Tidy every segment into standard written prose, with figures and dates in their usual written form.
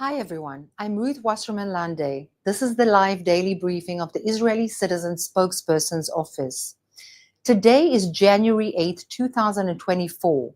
Hi everyone, I'm Ruth Wasserman Lande. This is the live daily briefing of the Israeli Citizen Spokesperson's office. Today is January 8th, 2024.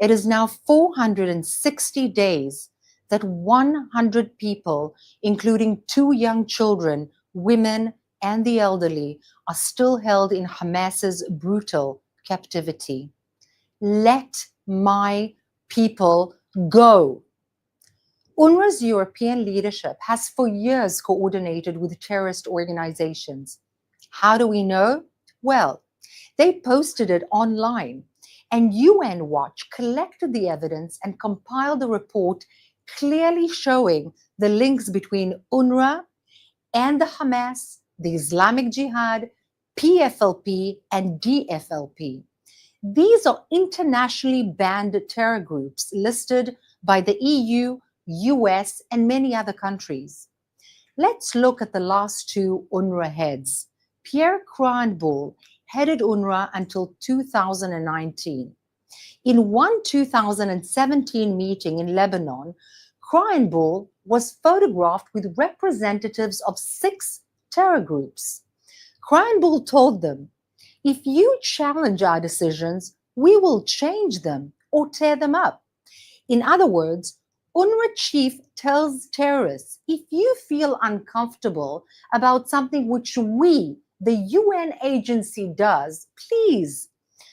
It is now 460 days that 100 people, including 2 young children, women, and the elderly, are still held in Hamas's brutal captivity. Let my people go. UNRWA's European leadership has for years coordinated with terrorist organizations. How do we know? Well, they posted it online, and UN Watch collected the evidence and compiled a report clearly showing the links between UNRWA and the Hamas, the Islamic Jihad, PFLP, and DFLP. These are internationally banned terror groups listed by the EU, US, and many other countries. Let's look at the last 2 UNRWA heads. Pierre Kranbull headed UNRWA until 2019. In one 2017 meeting in Lebanon, Kranbull was photographed with representatives of 6 terror groups. Kranbull told them, "If you challenge our decisions, we will change them or tear them up." In other words, UNRWA chief tells terrorists, if you feel uncomfortable about something which we, the UN agency, does, please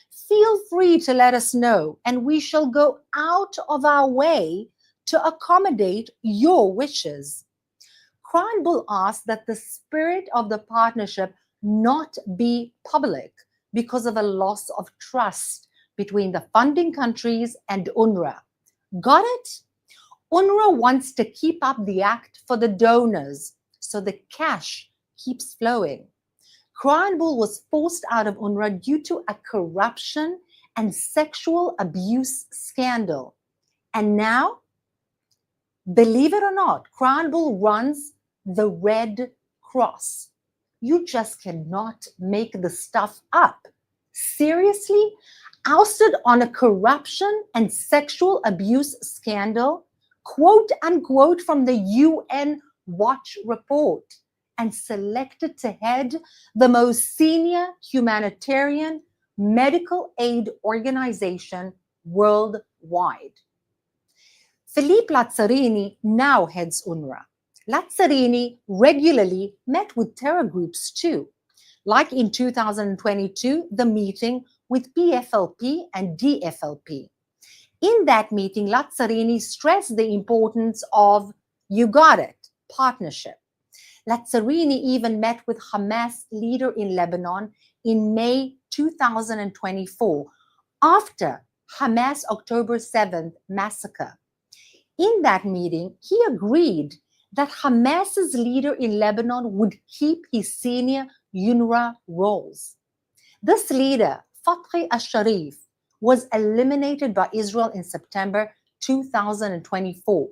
feel free to let us know, and we shall go out of our way to accommodate your wishes. Kranbull asked that the spirit of the partnership not be public because of a loss of trust between the funding countries and UNRWA. Got it? UNRWA wants to keep up the act for the donors, so the cash keeps flowing. Kranbull was forced out of UNRWA due to a corruption and sexual abuse scandal. And now, believe it or not, Kranbull runs the Red Cross. You just cannot make the stuff up. Seriously? Ousted on a corruption and sexual abuse scandal? Quote unquote from the UN Watch report, and selected to head the most senior humanitarian medical aid organization worldwide. Philippe Lazzarini now heads UNRWA. Lazzarini regularly met with terror groups too, like in 2022, the meeting with PFLP and DFLP. In that meeting, Lazzarini stressed the importance of, you got it, partnership. Lazzarini even met with Hamas leader in Lebanon in May 2024, after Hamas October 7th massacre. In that meeting, he agreed that Hamas's leader in Lebanon would keep his senior UNRWA roles. This leader, Fathi al-Sharif, was eliminated by Israel in September 2024.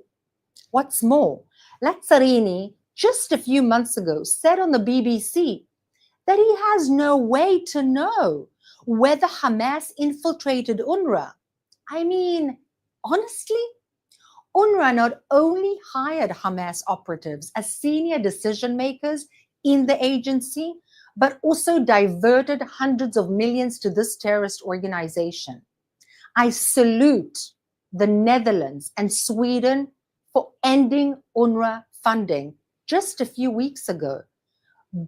What's more, Lazzarini just a few months ago said on the BBC that he has no way to know whether Hamas infiltrated UNRWA. I mean, honestly, UNRWA not only hired Hamas operatives as senior decision makers in the agency, but also diverted hundreds of millions to this terrorist organization. I salute the Netherlands and Sweden for ending UNRWA funding just a few weeks ago.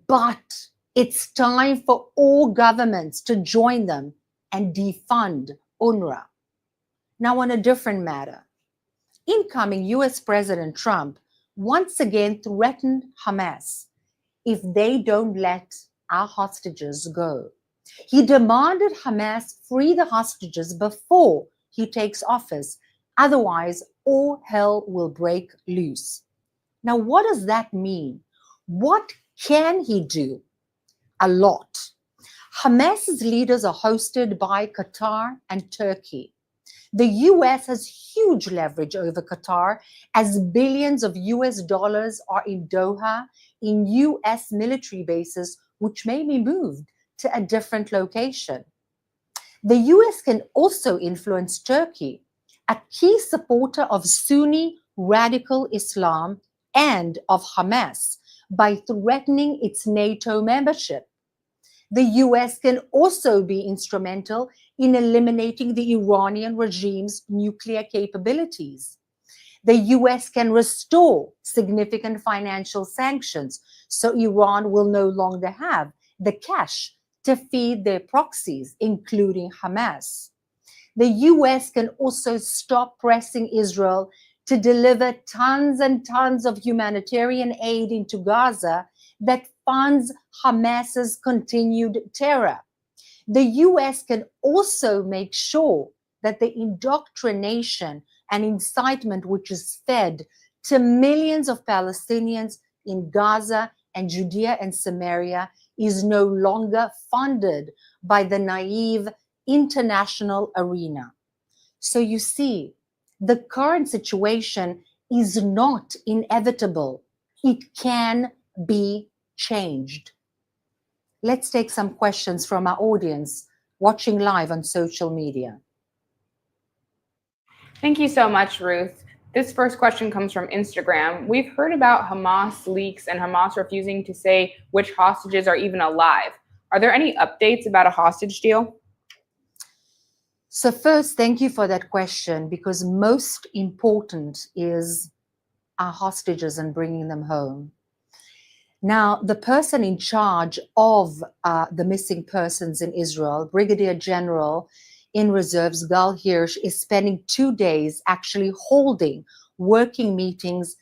But it's time for all governments to join them and defund UNRWA. Now, on a different matter, incoming US President Trump once again threatened Hamas if they don't let our hostages go. He demanded Hamas free the hostages before he takes office. Otherwise, all hell will break loose. Now, what does that mean? What can he do? A lot. Hamas's leaders are hosted by Qatar and Turkey. The US has huge leverage over Qatar, as billions of US dollars are in Doha in US military bases, which may be moved to a different location. The US can also influence Turkey, a key supporter of Sunni radical Islam and of Hamas by threatening its NATO membership. The US can also be instrumental in eliminating the Iranian regime's nuclear capabilities. The US can restore significant financial sanctions so Iran will no longer have the cash to feed their proxies, including Hamas. The US can also stop pressing Israel to deliver tons and tons of humanitarian aid into Gaza that funds Hamas's continued terror. The US can also make sure that the indoctrination and incitement which is fed to millions of Palestinians in Gaza and Judea and Samaria is no longer funded by the naive international arena. So you see, the current situation is not inevitable. It can be changed. Let's take some questions from our audience watching live on social media. Thank you so much, Ruth. This first question comes from Instagram. We've heard about Hamas leaks and Hamas refusing to say which hostages are even alive. Are there any updates about a hostage deal? So first, thank you for that question, because most important is our hostages and bringing them home. Now, the person in charge of the missing persons in Israel, Brigadier General in Reserves Gal Hirsch, is spending 2 days actually holding working meetings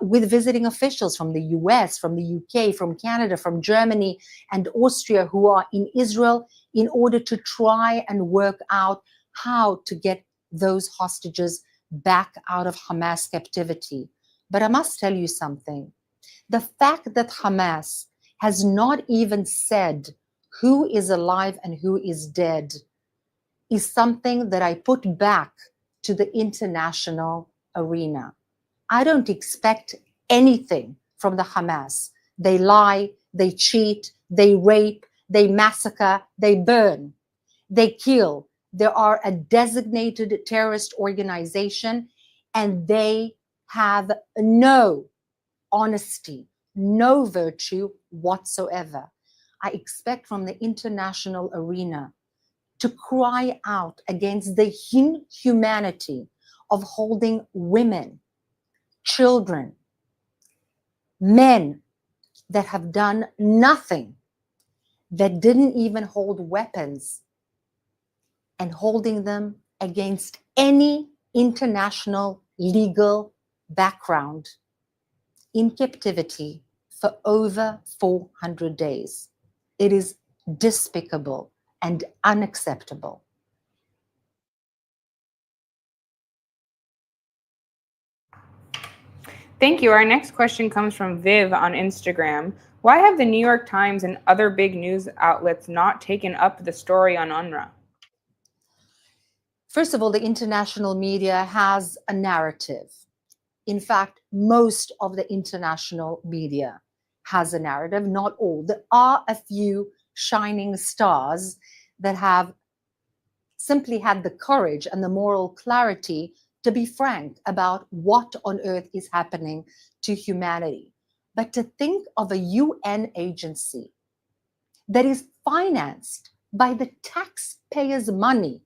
with visiting officials from the US, from the UK, from Canada, from Germany and Austria who are in Israel in order to try and work out how to get those hostages back out of Hamas captivity. But I must tell you something. The fact that Hamas has not even said who is alive and who is dead is something that I put back to the international arena. I don't expect anything from the Hamas. They lie, they cheat, they rape, they massacre, they burn, they kill. They are a designated terrorist organization, and they have no honesty, no virtue whatsoever. I expect from the international arena to cry out against the inhumanity of holding women, children, men that have done nothing, that didn't even hold weapons, and holding them against any international legal background in captivity for over 400 days. It is despicable and unacceptable. Thank you. Our next question comes from Viv on Instagram. Why have the New York Times and other big news outlets not taken up the story on UNRWA? First of all, the international media has a narrative. In fact, most of the international media has a narrative, not all. There are a few shining stars that have simply had the courage and the moral clarity to be frank about what on earth is happening to humanity. But to think of a UN agency that is financed by the taxpayers' money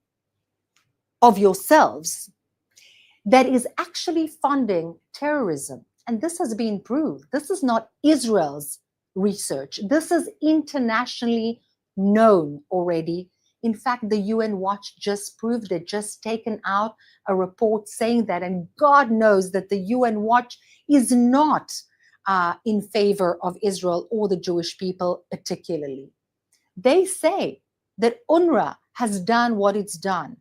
of yourselves, that is actually funding terrorism. And this has been proved. This is not Israel's research. This is internationally known already. In fact, the UN Watch just proved it, just taken out a report saying that. And God knows that the UN Watch is not in favor of Israel or the Jewish people particularly. They say that UNRWA has done what it's done.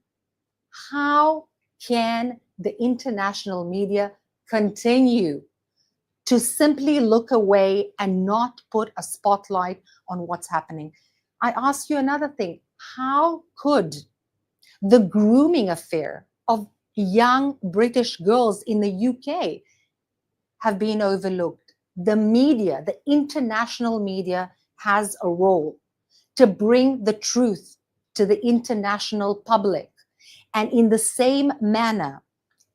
How can the international media continue to simply look away and not put a spotlight on what's happening? I ask you another thing. How could the grooming affair of young British girls in the UK have been overlooked? The media, the international media, has a role to bring the truth to the international public. And in the same manner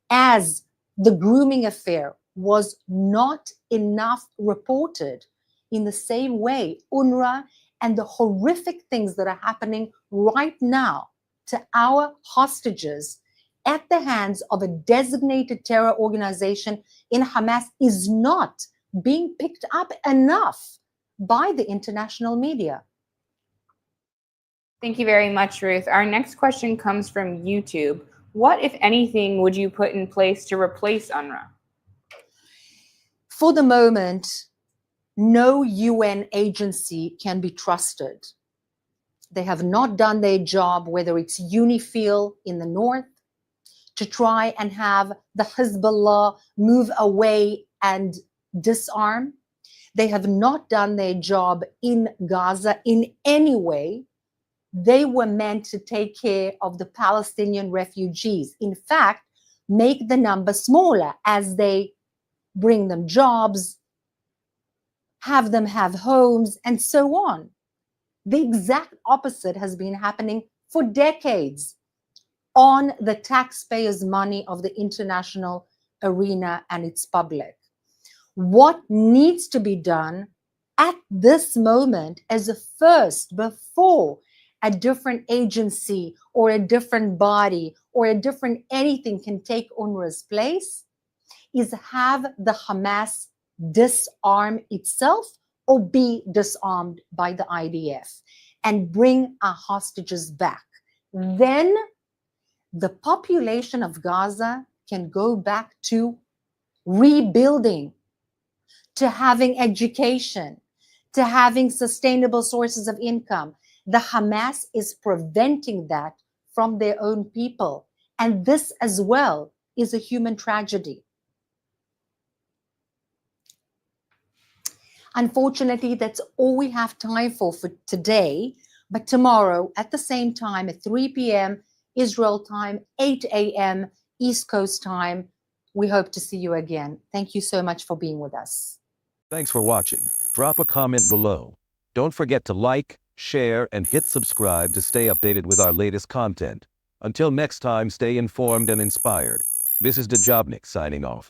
as the grooming affair was not enough reported in the same way UNRWA and the horrific things that are happening right now to our hostages at the hands of a designated terror organization in Hamas is not being picked up enough by the international media. Thank you very much, Ruth. Our next question comes from YouTube. What, if anything, would you put in place to replace UNRWA? For the moment, no UN agency can be trusted. They have not done their job, whether it's UNIFIL in the north, to try and have the Hezbollah move away and disarm. They have not done their job in Gaza in any way. They were meant to take care of the Palestinian refugees. In fact, make the number smaller as they bring them jobs, have them have homes, and so on. The exact opposite has been happening for decades on the taxpayers' money of the international arena and its public. What needs to be done at this moment as a first, before a different agency or a different body or a different anything can take UNRWA's place, is have the Hamas disarm itself or be disarmed by the IDF and bring our hostages back. Then the population of Gaza can go back to rebuilding, to having education, to having sustainable sources of income. The Hamas is preventing that from their own people. And this as well is a human tragedy. Unfortunately, that's all we have time for today. But tomorrow at the same time at 3 p.m. Israel time, 8 a.m. East Coast time, we hope to see you again. Thank you so much for being with us. Thanks for watching. Drop a comment below. Don't forget to like, share, and hit subscribe to stay updated with our latest content. Until next time, stay informed and inspired. This is Djabnik signing off.